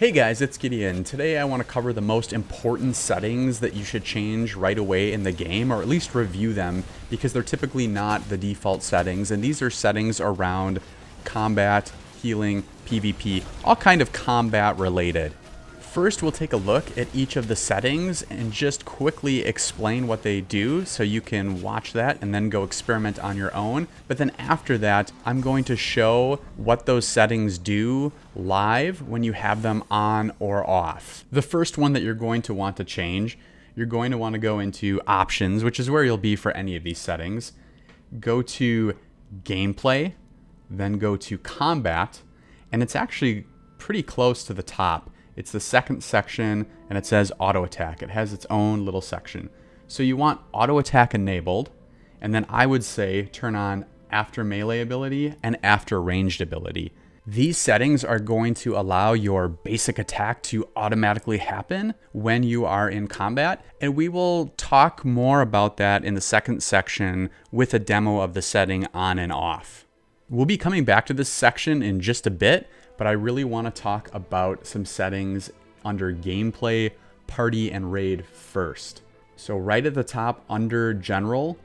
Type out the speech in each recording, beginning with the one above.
Hey guys, it's Gideon. Today I want to cover the most important settings that you should change right away in the game, or at least review them, because they're typically not the default settings, and these are settings around combat, healing, PvP, all kind of combat related. First, we'll take a look at each of the settings and just quickly explain what they do so you can watch that and then go experiment on your own. But then after that, I'm going to show what those settings do live when you have them on or off. The first one that you're going to want to change, you're going to want to go into options, which is where you'll be for any of these settings. Go to gameplay, then go to combat, and it's actually pretty close to the top. It's the second section, and it says auto attack. It has its own little section. So you want auto attack enabled, and then I would say turn on after melee ability and after ranged ability. These settings are going to allow your basic attack to automatically happen when you are in combat, and we will talk more about that in the second section with a demo of the setting on and off. We'll be coming back to this section in just a bit, but I really want to talk about some settings under gameplay, party, and raid first. So right at the top under general,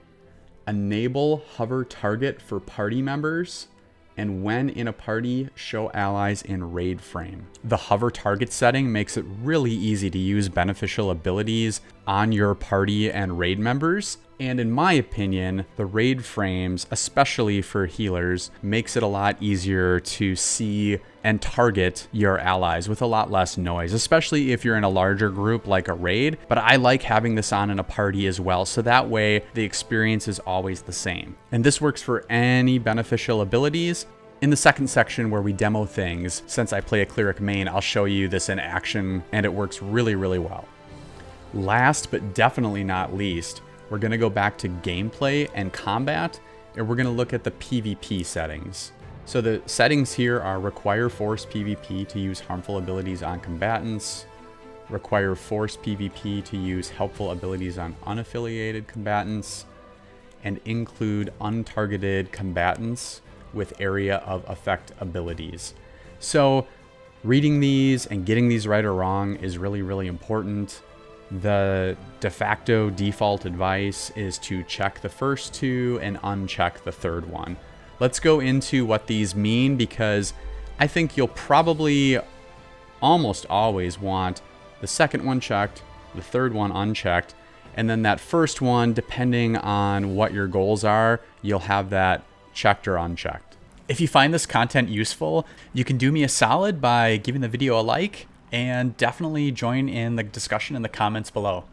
enable hover target for party members, and when in a party, show allies in raid frame. The hover target setting makes it really easy to use beneficial abilities on your party and raid members. And in my opinion, the raid frames, especially for healers, makes it a lot easier to see and target your allies with a lot less noise, especially if you're in a larger group like a raid. But I like having this on in a party as well, so that way the experience is always the same. And this works for any beneficial abilities. In the second section where we demo things, since I play a cleric main, I'll show you this in action, and it works really, really well. Last but definitely not least, we're going to go back to gameplay and combat, and we're going to look at the PvP settings. So the settings here are require force PvP to use harmful abilities on combatants, require force PvP to use helpful abilities on unaffiliated combatants, and include untargeted combatants with area of effect abilities. So reading these and getting these right or wrong is really, really important. The de facto default advice is to check the first two and uncheck the third one. Let's go into what these mean, because I think you'll probably almost always want the second one checked, the third one unchecked, and then that first one, depending on what your goals are, you'll have that checked or unchecked. If you find this content useful, you can do me a solid by giving the video a like, and definitely join in the discussion in the comments below.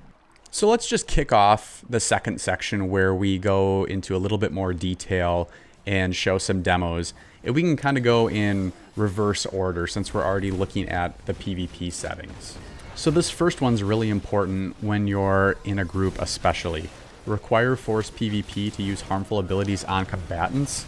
So let's just kick off the second section where we go into a little bit more detail and show some demos. And we can kind of go in reverse order since we're already looking at the PvP settings. So this first one's really important when you're in a group especially. Require force PvP to use harmful abilities on combatants.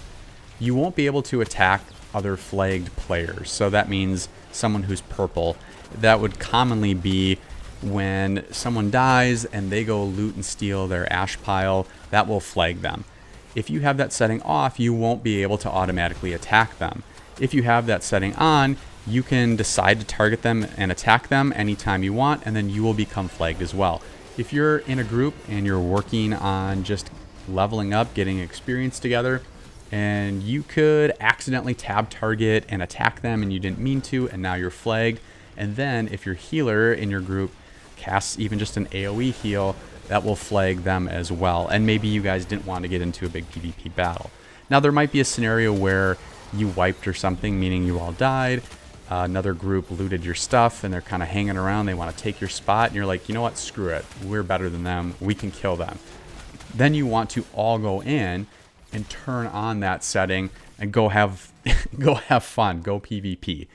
You won't be able to attack other flagged players. So that means someone who's purple. That would commonly be when someone dies and they go loot and steal their ash pile. That will flag them. If you have that setting off, you won't be able to automatically attack them. If you have that setting on, you can decide to target them and attack them anytime you want, and then you will become flagged as well. If you're in a group and you're working on just leveling up, getting experience together, and you could accidentally tab target and attack them and you didn't mean to, and now you're flagged. And then if your healer in your group casts even just an AoE heal, that will flag them as well. And maybe you guys didn't want to get into a big PvP battle. Now there might be a scenario where you wiped or something, meaning you all died. Another group looted your stuff and they're kind of hanging around. They want to take your spot and you're like, you know what, screw it. We're better than them. We can kill them. Then you want to all go in and turn on that setting and go have fun, go PvP.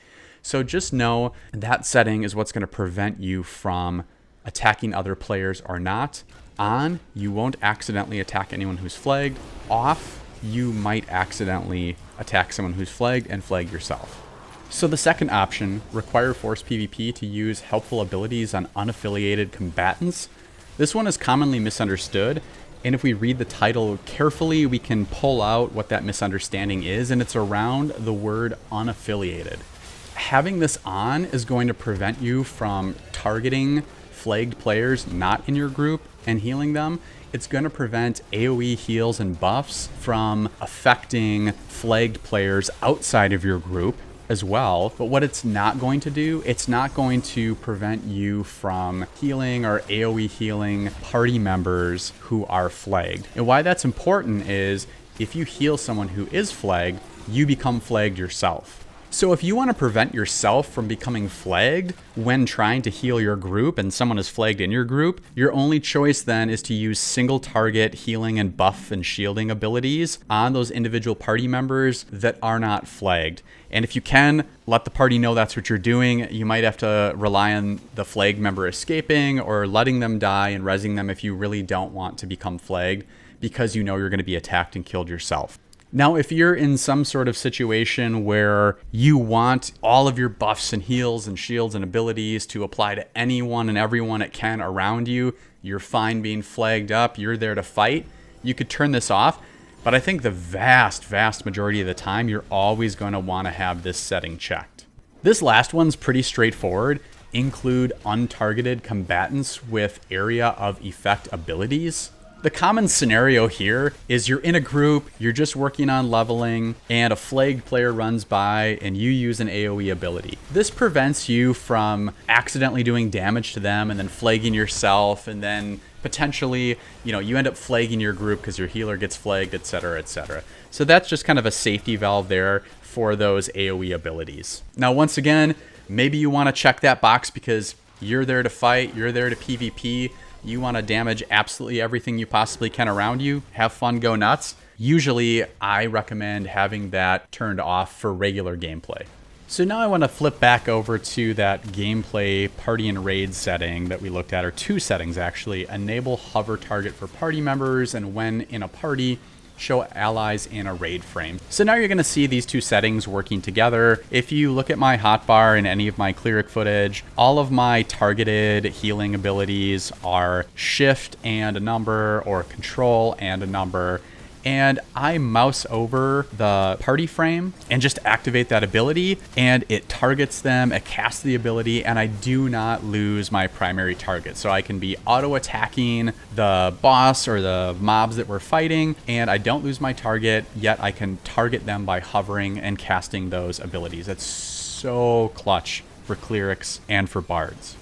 So just know that setting is what's going to prevent you from attacking other players or not. On, you won't accidentally attack anyone who's flagged. Off, you might accidentally attack someone who's flagged and flag yourself. So the second option, require force PvP to use helpful abilities on unaffiliated combatants. This one is commonly misunderstood, and if we read the title carefully, we can pull out what that misunderstanding is, and it's around the word unaffiliated. Having this on is going to prevent you from targeting flagged players not in your group and healing them. It's going to prevent AoE heals and buffs from affecting flagged players outside of your group as well. But what it's not going to do, it's not going to prevent you from healing or AoE healing party members who are flagged. And why that's important is if you heal someone who is flagged, you become flagged yourself. So if you want to prevent yourself from becoming flagged when trying to heal your group and someone is flagged in your group, your only choice then is to use single target healing and buff and shielding abilities on those individual party members that are not flagged. And if you can, let the party know that's what you're doing. You might have to rely on the flagged member escaping or letting them die and rezzing them if you really don't want to become flagged because you know you're going to be attacked and killed yourself. Now, if you're in some sort of situation where you want all of your buffs and heals and shields and abilities to apply to anyone and everyone it can around you, you're fine being flagged up, you're there to fight, you could turn this off. But I think the vast majority of the time, you're always going to want to have this setting checked. This last one's pretty straightforward. Include untargeted combatants with area of effect abilities. The common scenario here is you're in a group, you're just working on leveling, and a flagged player runs by and you use an AoE ability. This prevents you from accidentally doing damage to them and then flagging yourself, and then potentially, you end up flagging your group because your healer gets flagged, etc., etc. So that's just kind of a safety valve there for those AoE abilities. Now, once again, maybe you want to check that box because you're there to fight, you're there to PvP, you want to damage absolutely everything you possibly can around you, have fun, go nuts. Usually, I recommend having that turned off for regular gameplay. So now I want to flip back over to that gameplay party and raid setting that we looked at, or two settings actually. Enable hover target for party members, and when in a party, show allies in a raid frame. So now you're going to see these two settings working together. If you look at my hotbar and any of my cleric footage, all of my targeted healing abilities are shift and a number, or control and a number. And I mouse over the party frame and just activate that ability, and it targets them, it casts the ability, and I do not lose my primary target. So I can be auto-attacking the boss or the mobs that we're fighting, and I don't lose my target, yet I can target them by hovering and casting those abilities. That's so clutch for clerics and for bards.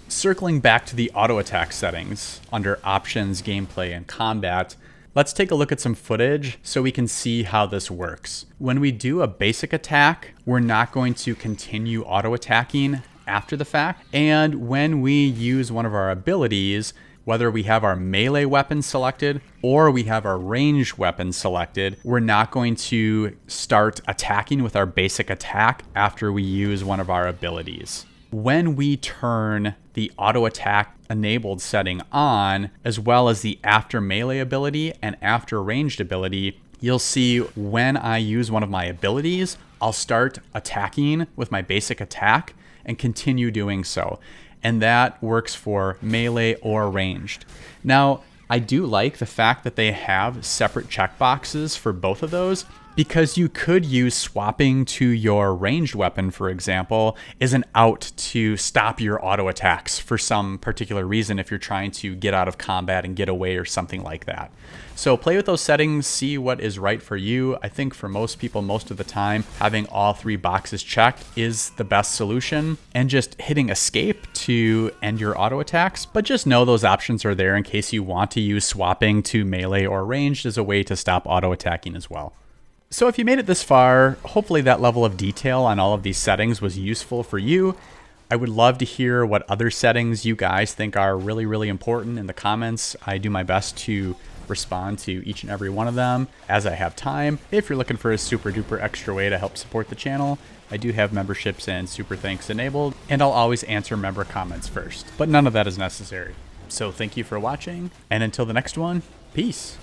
Circling back to the auto-attack settings under options, gameplay, and combat, let's take a look at some footage so we can see how this works. When we do a basic attack, we're not going to continue auto-attacking after the fact. And when we use one of our abilities, whether we have our melee weapon selected or we have our ranged weapon selected, we're not going to start attacking with our basic attack after we use one of our abilities. When we turn the auto attack enabled setting on, as well as the after melee ability and after ranged ability, you'll see when I use one of my abilities, I'll start attacking with my basic attack and continue doing so. And that works for melee or ranged. Now, I do like the fact that they have separate checkboxes for both of those, because you could use swapping to your ranged weapon, for example, as an out to stop your auto attacks for some particular reason if you're trying to get out of combat and get away or something like that. So play with those settings, see what is right for you. I think for most people, most of the time, having all three boxes checked is the best solution, and just hitting escape to end your auto attacks. But just know those options are there in case you want to use swapping to melee or ranged as a way to stop auto attacking as well. So if you made it this far, hopefully that level of detail on all of these settings was useful for you. I would love to hear what other settings you guys think are really, really important in the comments. I do my best to respond to each and every one of them as I have time. If you're looking for a super duper extra way to help support the channel, I do have memberships and super thanks enabled, and I'll always answer member comments first, but none of that is necessary. So thank you for watching, and until the next one, peace.